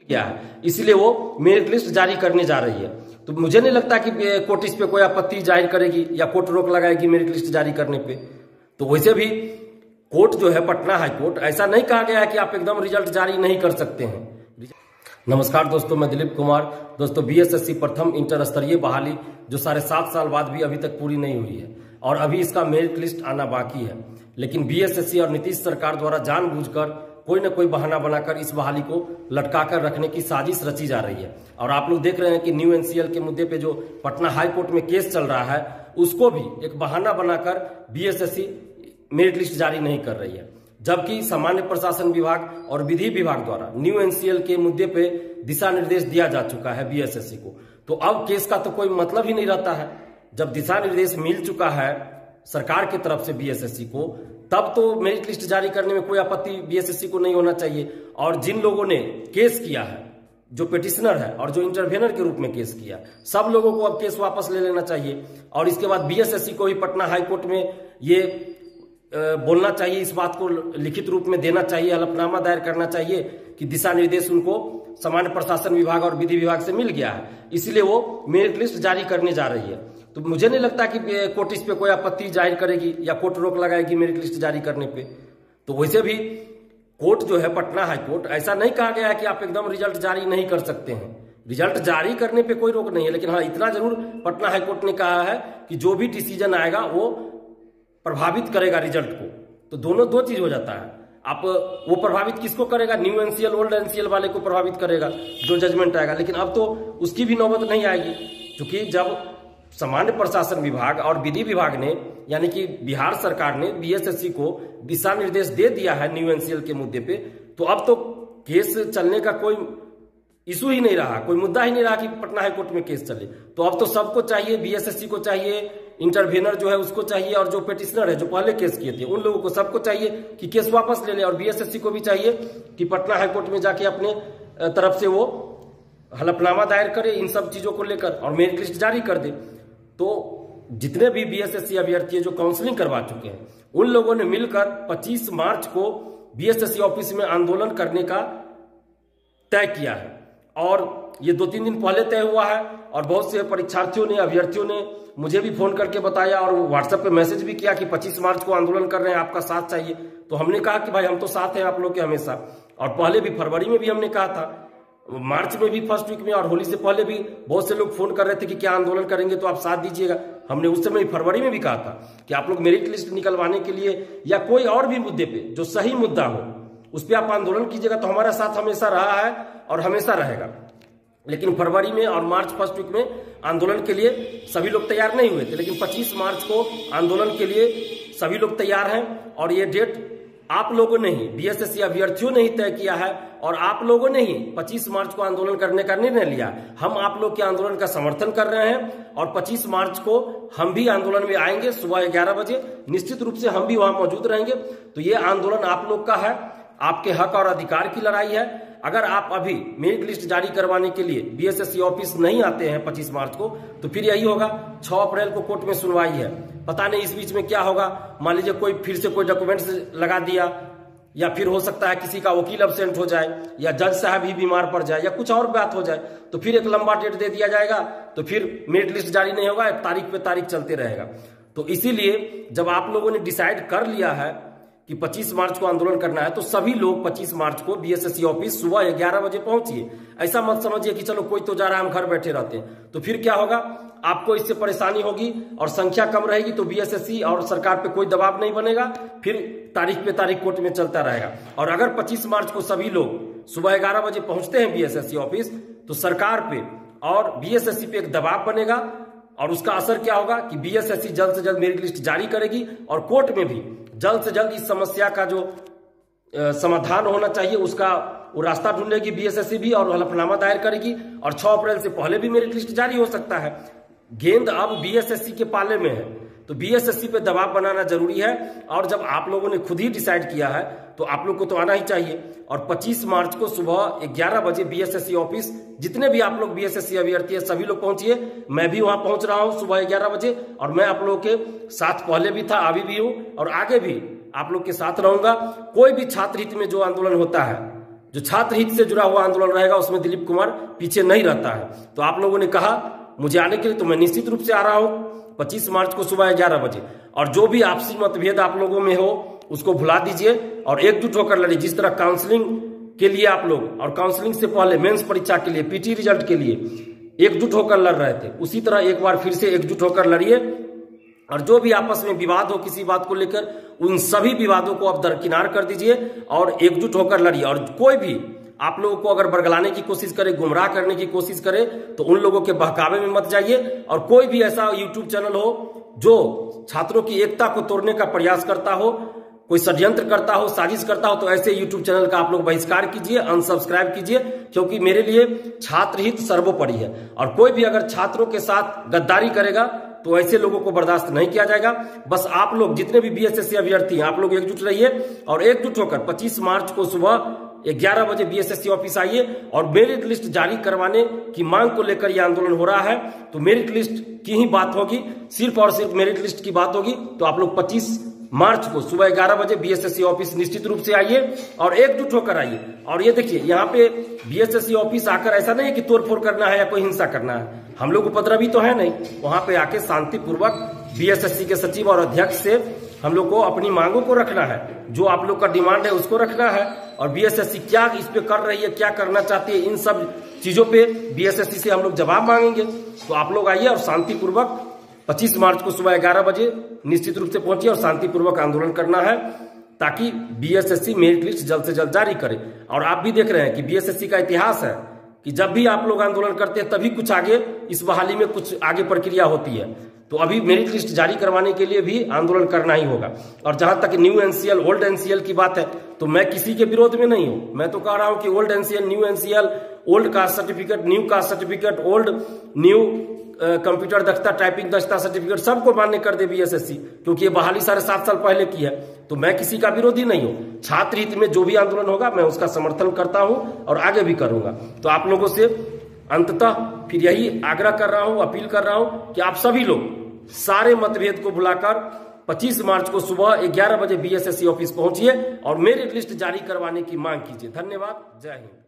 किया है, इसलिए वो मेरिट लिस्ट जारी करने जा रही है। तो मुझे नहीं लगता कि कोर्ट इस पे कोई आपत्ति जाहिर करेगी या कोर्ट रोक लगाएगी मेरिट लिस्ट जारी करने पे। तो वैसे भी कोर्ट जो है, पटना हाई कोर्ट, ऐसा नहीं कहा गया है कि आप एकदम रिजल्ट जारी नहीं कर सकते हैं। नमस्कार दोस्तों, मैं दिलीप कुमार। दोस्तों, बीएसएससी प्रथम इंटर स्तरीय बहाली जो 7.5 साल बाद भी अभी तक पूरी नहीं हुई है और अभी इसका मेरिट लिस्ट आना बाकी है, लेकिन बीएसएससी और नीतीश सरकार द्वारा जानबूझकर कोई न कोई बहाना बनाकर इस बहाली को लटकाकर रखने की साजिश रची जा रही है। और आप लोग देख रहे हैं कि न्यू एनसीएल के मुद्दे पे जो पटना हाई कोर्ट में केस चल रहा है, उसको भी एक बहाना बनाकर बीएसएससी मेरिट लिस्ट जारी नहीं कर रही है, जबकि सामान्य प्रशासन विभाग और विधि विभाग द्वारा न्यू एनसीएल के मुद्दे पे दिशा निर्देश दिया जा चुका है बीएसएससी को। तो अब केस का तो कोई मतलब ही नहीं रहता है। जब दिशा निर्देश मिल चुका है सरकार की तरफ से बीएसएससी को, तब तो मेरिट लिस्ट जारी करने में कोई आपत्ति बीएसएससी को नहीं होना चाहिए। और जिन लोगों ने केस किया है, जो पिटिशनर है और जो इंटरवेनर के रूप में केस किया, सब लोगों को अब केस वापस ले लेना चाहिए। और इसके बाद बीएसएससी को भी पटना हाई कोर्ट में ये बोलना चाहिए, इस बात को लिखित रूप में देना चाहिए, हलफनामा दायर करना चाहिए कि दिशा निर्देश उनको सामान्य प्रशासन विभाग और विधि विभाग से मिल गया है, इसलिए वो मेरिट लिस्ट जारी करने जा रही है। तो मुझे नहीं लगता कि कोर्ट इस पे कोई आपत्ति जाहिर करेगी या कोर्ट रोक लगाएगी मेरिट लिस्ट जारी करने पे। तो वैसे भी कोर्ट जो है, पटना हाई कोर्ट, ऐसा नहीं कहा गया है कि आप एकदम रिजल्ट जारी नहीं कर सकते हैं। रिजल्ट जारी करने पे कोई रोक नहीं है, लेकिन हाँ, इतना जरूर पटना हाई कोर्ट ने कहा है कि जो भी डिसीजन आएगा वो प्रभावित करेगा रिजल्ट को। तो दोनों दो चीज हो जाता है। आप वो प्रभावित किसको करेगा? न्यू एनसीएल, ओल्ड एनसीएल वाले को प्रभावित करेगा जो जजमेंट आएगा। लेकिन अब तो उसकी भी नौबत नहीं आएगी, क्योंकि जब सामान्य प्रशासन विभाग और विधि विभाग ने, यानी कि बिहार सरकार ने बीएसएससी को दिशा निर्देश दे दिया है न्यू एनसीएल के मुद्दे पे, तो अब तो केस चलने का कोई इशू ही नहीं रहा, कोई मुद्दा ही नहीं रहा कि पटना हाई कोर्ट में केस चले। तो अब तो सबको चाहिए, बीएसएससी को चाहिए, इंटरवेनर जो है उसको चाहिए, और जो पिटिशनर है जो पहले केस किए थे उन लोगों को सबको चाहिए कि केस वापस ले ले। और बीएसएससी को भी चाहिए कि पटना हाई कोर्ट में जाके अपने तरफ से वो हलफनामा दायर करे इन सब चीजों को लेकर और मेरिट लिस्ट जारी कर दे। तो जितने भी बीएसएससी अभ्यर्थी जो काउंसलिंग करवा चुके हैं, उन लोगों ने मिलकर 25 मार्च को बीएसएससी ऑफिस में आंदोलन करने का तय किया है। और ये 2-3 दिन पहले तय हुआ है और बहुत से परीक्षार्थियों ने, अभ्यर्थियों ने मुझे भी फोन करके बताया और व्हाट्सएप पे मैसेज भी किया कि 25 मार्च को आंदोलन कर रहे हैं, आपका साथ चाहिए। तो हमने कहा कि भाई हम तो साथ हैं आप लोग के हमेशा। और पहले भी फरवरी में भी हमने कहा था, मार्च में भी फर्स्ट वीक में, और होली से पहले भी बहुत से लोग फोन कर रहे थे कि क्या आंदोलन करेंगे तो आप साथ दीजिएगा। हमने उस समय फरवरी में भी कहा था कि आप लोग मेरिट लिस्ट निकलवाने के लिए या कोई और भी मुद्दे पे जो सही मुद्दा हो उस पर आप आंदोलन कीजिएगा, तो हमारा साथ हमेशा रहा है और हमेशा रहेगा। लेकिन फरवरी में और मार्च फर्स्ट वीक में आंदोलन के लिए सभी लोग तैयार नहीं हुए थे, लेकिन 25 मार्च को आंदोलन के लिए सभी लोग तैयार हैं। और ये डेट आप लोगों ने ही, बीएसएससी अभ्यर्थियों ने ही तय किया है और आप लोगों ने ही 25 मार्च को आंदोलन करने का निर्णय लिया। हम आप लोग के आंदोलन का समर्थन कर रहे हैं और 25 मार्च को हम भी आंदोलन में आएंगे सुबह 11 बजे। निश्चित रूप से हम भी वहां मौजूद रहेंगे। तो ये आंदोलन आप लोग का है, आपके हक और अधिकार की लड़ाई है। अगर आप अभी मेरिट लिस्ट जारी करवाने के लिए बीएसएससी ऑफिस नहीं आते हैं 25 मार्च को, तो फिर यही होगा। 6 अप्रैल को कोर्ट में सुनवाई है, पता नहीं इस बीच में क्या होगा। मान लीजिए कोई फिर से कोई डॉक्यूमेंट्स लगा दिया, या फिर हो सकता है किसी का वकील अब्सेंट हो जाए, या जज साहब ही बीमार पड़ जाए, या कुछ और बात हो जाए, तो फिर एक लंबा डेट दे दिया जाएगा। तो फिर मेरिट लिस्ट जारी नहीं होगा, तारीख पे तारीख चलते रहेगा। तो इसीलिए जब आप लोगों ने डिसाइड कर लिया है कि 25 मार्च को आंदोलन करना है, तो सभी लोग 25 मार्च को बीएसएससी ऑफिस सुबह 11 बजे पहुंचिए। ऐसा मत समझिए कि चलो कोई तो जा रहा है हम घर बैठे रहते हैं। तो फिर क्या होगा, आपको इससे परेशानी होगी और संख्या कम रहेगी, तो बीएसएससी और सरकार पे कोई दबाव नहीं बनेगा, फिर तारीख पे तारीख कोर्ट में चलता रहेगा। और अगर 25 मार्च को सभी लोग सुबह 11 बजे पहुंचते हैं बीएसएससी ऑफिस, तो सरकार पे और बीएसएससी पे एक दबाव बनेगा और उसका असर क्या होगा कि बीएसएससी जल्द से जल्द मेरिट लिस्ट जारी करेगी और कोर्ट में भी जल्द से जल्द इस समस्या का जो समाधान होना चाहिए उसका वो रास्ता ढूंढेगी बीएसएससी भी, और हलफनामा दायर करेगी। और 6 अप्रैल से पहले भी मेरिट लिस्ट जारी हो सकता है। गेंद अब बीएसएससी के पाले में है, तो बीएसएससी पे दबाव बनाना जरूरी है। और जब आप लोगों ने खुद ही डिसाइड किया है तो आप लोग को तो आना ही चाहिए। और 25 मार्च को सुबह 11 बजे बीएसएससी ऑफिस, जितने भी आप लोग बीएसएससी अभ्यर्थी है सभी लोग पहुंचिए। मैं भी वहां पहुंच रहा हूं सुबह 11 बजे, और मैं आप लोगों के साथ पहले भी था, अभी भी हूं और आगे भी आप लोग के साथ रहूंगा। कोई भी छात्र हित में जो आंदोलन होता है जो छात्र हित से जुड़ा हुआ आंदोलन रहेगा उसमें दिलीप कुमार पीछे नहीं रहता है। तो आप लोगों ने कहा मुझे आने के लिए, तो मैं निश्चित रूप से आ रहा हूँ 25 मार्च को सुबह 11 बजे। और जो भी आपसी मतभेद आप लोगों में हो उसको भुला दीजिए और एकजुट होकर लड़िए। जिस तरह काउंसलिंग के लिए आप लोग और काउंसलिंग से पहले मेंस परीक्षा के लिए, पीटी रिजल्ट के लिए एकजुट होकर लड़ रहे थे, उसी तरह एक बार फिर से एकजुट होकर लड़िए। और जो भी आपस में विवाद हो किसी बात को लेकर, उन सभी विवादों को आप दरकिनार कर दीजिए और एकजुट होकर लड़िए। और कोई भी आप लोगों को अगर बरगलाने की कोशिश करे, गुमराह करने की कोशिश करे, तो उन लोगों के बहकावे में मत जाइए। और कोई भी ऐसा यूट्यूब चैनल हो जो छात्रों की एकता को तोड़ने का प्रयास करता हो, कोई षड्यंत्र करता हो, साजिश करता हो, तो ऐसे यूट्यूब चैनल का आप लोग बहिष्कार कीजिए, अनसब्सक्राइब कीजिए। क्योंकि मेरे लिए छात्र हित सर्वोपरि है और कोई भी अगर छात्रों के साथ गद्दारी करेगा तो ऐसे लोगों को बर्दाश्त नहीं किया जाएगा। बस आप लोग जितने भी बीएसएससी अभ्यर्थी हैं, आप लोग एकजुट रहिए और एकजुट होकर 25 मार्च को सुबह 11 बजे बीएसएससी ऑफिस आइए। और मेरिट लिस्ट जारी करवाने की मांग को लेकर यह आंदोलन हो रहा है, तो मेरिट लिस्ट की ही बात होगी, सिर्फ और सिर्फ मेरिट लिस्ट की बात होगी। तो आप लोग 25 मार्च को सुबह 11 बजे बीएसएससी ऑफिस निश्चित रूप से आइए और एकजुट होकर आइए। और ये देखिए, यहाँ पे बीएसएससी ऑफिस आकर ऐसा नहीं है कि तोड़फोड़ करना है या कोई हिंसा करना है, हम लोग उपद्रवी तो है नहीं। वहां पे आके शांतिपूर्वक बीएसएससी के सचिव और अध्यक्ष से हम लोग को अपनी मांगों को रखना है, जो आप लोग का डिमांड है उसको रखना है। और बीएसएससी क्या इस पे कर रही है, क्या करना चाहती है, इन सब चीजों पे बीएसएससी से हम लोग जवाब मांगेंगे। तो आप लोग आइए और शांतिपूर्वक 25 मार्च को सुबह 11 बजे निश्चित रूप से पहुंचिए और शांतिपूर्वक आंदोलन करना है, ताकि बीएसएससी मेरिट लिस्ट जल्द से जल्द जारी करे। और आप भी देख रहे हैं कि बीएसएससी का इतिहास है कि जब भी आप लोग आंदोलन करते हैं तभी कुछ आगे, इस बहाली में कुछ आगे प्रक्रिया होती है। तो अभी मेरिट लिस्ट जारी करवाने के लिए भी आंदोलन करना ही होगा। और जहां तक न्यू एनसीएल, ओल्ड एनसीएल की बात है, तो मैं किसी के विरोध में नहीं हूं। मैं तो कह रहा हूं कि old NCL, new NCL, old caste certificate, new caste certificate, old new computer दक्षता, टाइपिंग दक्षता सर्टिफिकेट सबको मान्य कर दे बीएसएससी, क्योंकि ये बहाली 7.5 साल पहले की है। तो मैं किसी का विरोधी नहीं हूं। छात्र हित में जो भी आंदोलन होगा मैं उसका समर्थन करता हूं और आगे भी करूंगा। तो आप लोगों से अंततः फिर यही आग्रह कर रहा हूं, अपील कर रहा हूं कि आप सभी लोग सारे मतभेद को भुलाकर 25 मार्च को सुबह 11 बजे बीएसएससी ऑफिस पहुंचिए और मेरिट लिस्ट जारी करवाने की मांग कीजिए। धन्यवाद। जय हिंद।